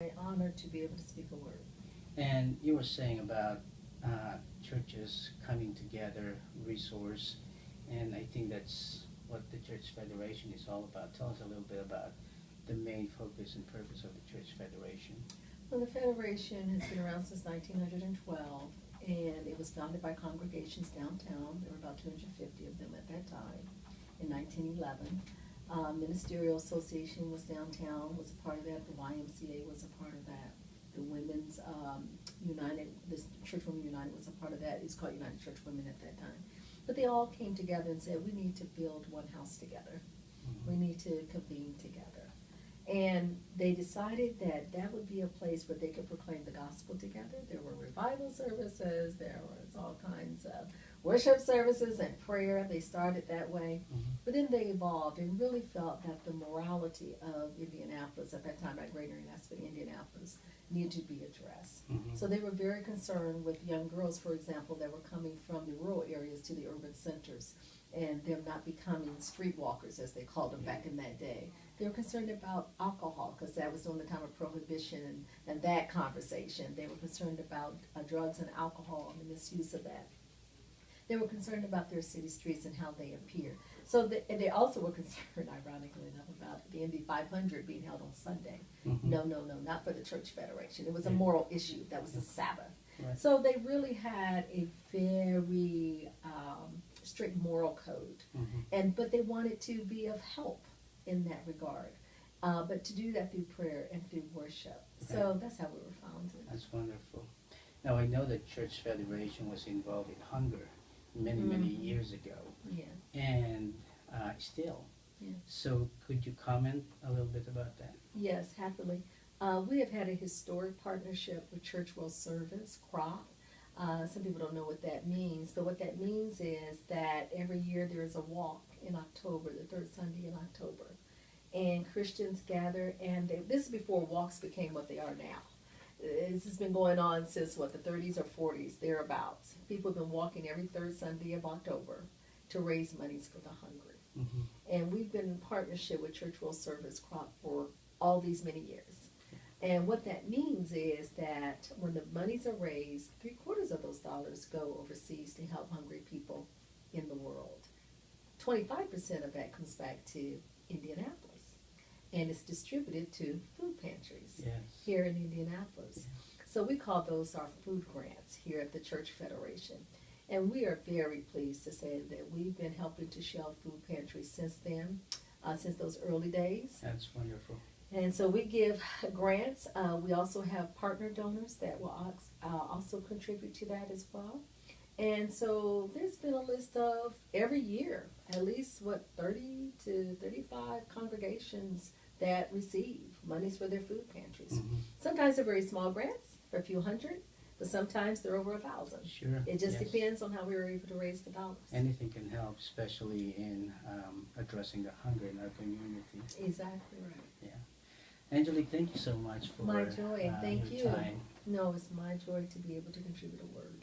I'm honored to be able to speak a word. And you were saying about churches coming together, resource, and I think that's what the Church Federation is all about. Tell us a little bit about the main focus and purpose of the Church Federation. Well, the Federation has been around since 1912, and it was founded by congregations downtown. There were about 250 of them at that time in 1911. Ministerial Association was downtown, was a part of that. The YMCA was a part of that. The Women's United, this Church Women United was a part of that. It was called United Church Women at that time. But they all came together and said, we need to build one house together. Mm-hmm. We need to convene together. And they decided that that would be a place where they could proclaim the gospel together. There were revival services, there was all kinds of worship services and prayer. They started that way. Mm-hmm. But then they evolved and really felt that the morality of Indianapolis, at that time, that greater Indianapolis, needed to be addressed. Mm-hmm. So they were very concerned with young girls, for example, that were coming from the rural areas to the urban centers and them not becoming streetwalkers, as they called them back in that day. They were concerned about alcohol, because that was during the time of prohibition and that conversation. They were concerned about drugs and alcohol and the misuse of that. They were concerned about their city streets and how they appear. So and they also were concerned, ironically enough, about the Indy 500 being held on Sunday. Mm-hmm. No, not for the Church Federation. It was a moral issue. That was the Sabbath. Right. So they really had a very strict moral code. Mm-hmm. But they wanted to be of help in that regard. But to do that through prayer and through worship. So Right. that's how we were founded. That's wonderful. Now I know the Church Federation was involved in hunger many years ago, Yeah. and still. Yeah. So could you comment a little bit about that? Yes, happily. We have had a historic partnership with Church World Service, CROP. Some people don't know what that means, but what that means is that every year there is a walk in October, the third Sunday in October. And Christians gather, and this is before walks became what they are now. This has been going on since, the 30s or 40s, thereabouts. People have been walking every third Sunday of October to raise monies for the hungry. Mm-hmm. And we've been in partnership with Church World Service CROP for all these many years. And what that means is that when the monies are raised, 3/4 of those dollars go overseas to help hungry people in the world. 25% of that comes back to Indianapolis. And it's distributed to food pantries here in Indianapolis. Yes. So we call those our food grants here at the Church Federation. And we are very pleased to say that we've been helping to shelve food pantries since then, since those early days. That's wonderful. And so we give grants. We also have partner donors that will also contribute to that as well. And so there's been a list of every year, at least 30 to 35 congregations that receive monies for their food pantries. Mm-hmm. Sometimes they're very small grants for a few hundred, but sometimes they're over 1,000. Sure. It just Yes. depends on how we were able to raise the dollars. Anything can help, especially in addressing the hunger in our community. Exactly right. Yeah. Angelique, thank you so much for My joy, and thank your you. time. No, it's my joy to be able to contribute a word.